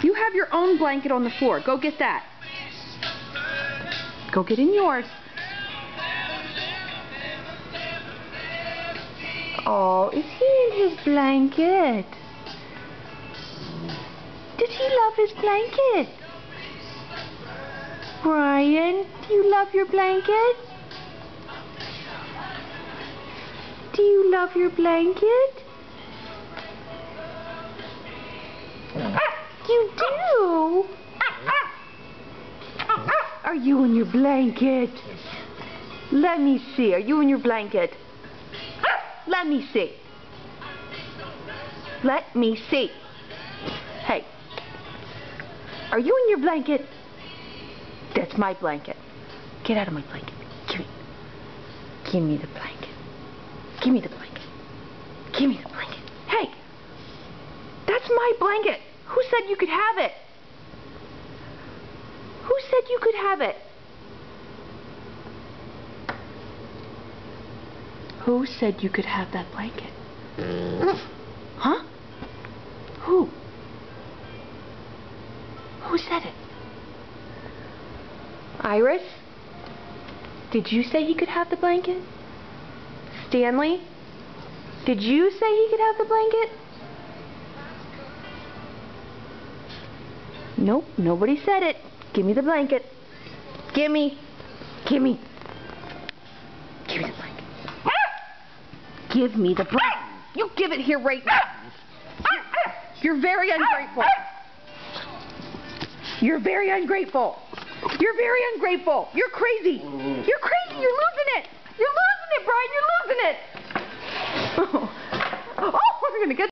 You have your own blanket on the floor. Go get that. Go get in yours. Oh, is he in his blanket? Does he love his blanket? Brian, do you love your blanket? Do you love your blanket? You do? Are you in your blanket? Let me see. Are you in your blanket? Let me see. Let me see. Hey. Are you in your blanket? That's my blanket. Get out of my blanket. Give me the blanket. Give me the blanket. Give me the blanket. Hey. That's my blanket. Who said you could have it? Who said you could have it? Who said you could have that blanket? Huh? Who? Who said it? Iris? Did you say he could have the blanket? Stanley? Did you say he could have the blanket? Nope, nobody said it. Give me the blanket. Gimme. Gimme. Give me the blanket. Give me the blanket. You give it here right now. You're very ungrateful. You're very ungrateful. You're very ungrateful. You're crazy. You're crazy. You're losing it. You're losing it, Brian. You're losing it. Oh, we're going to get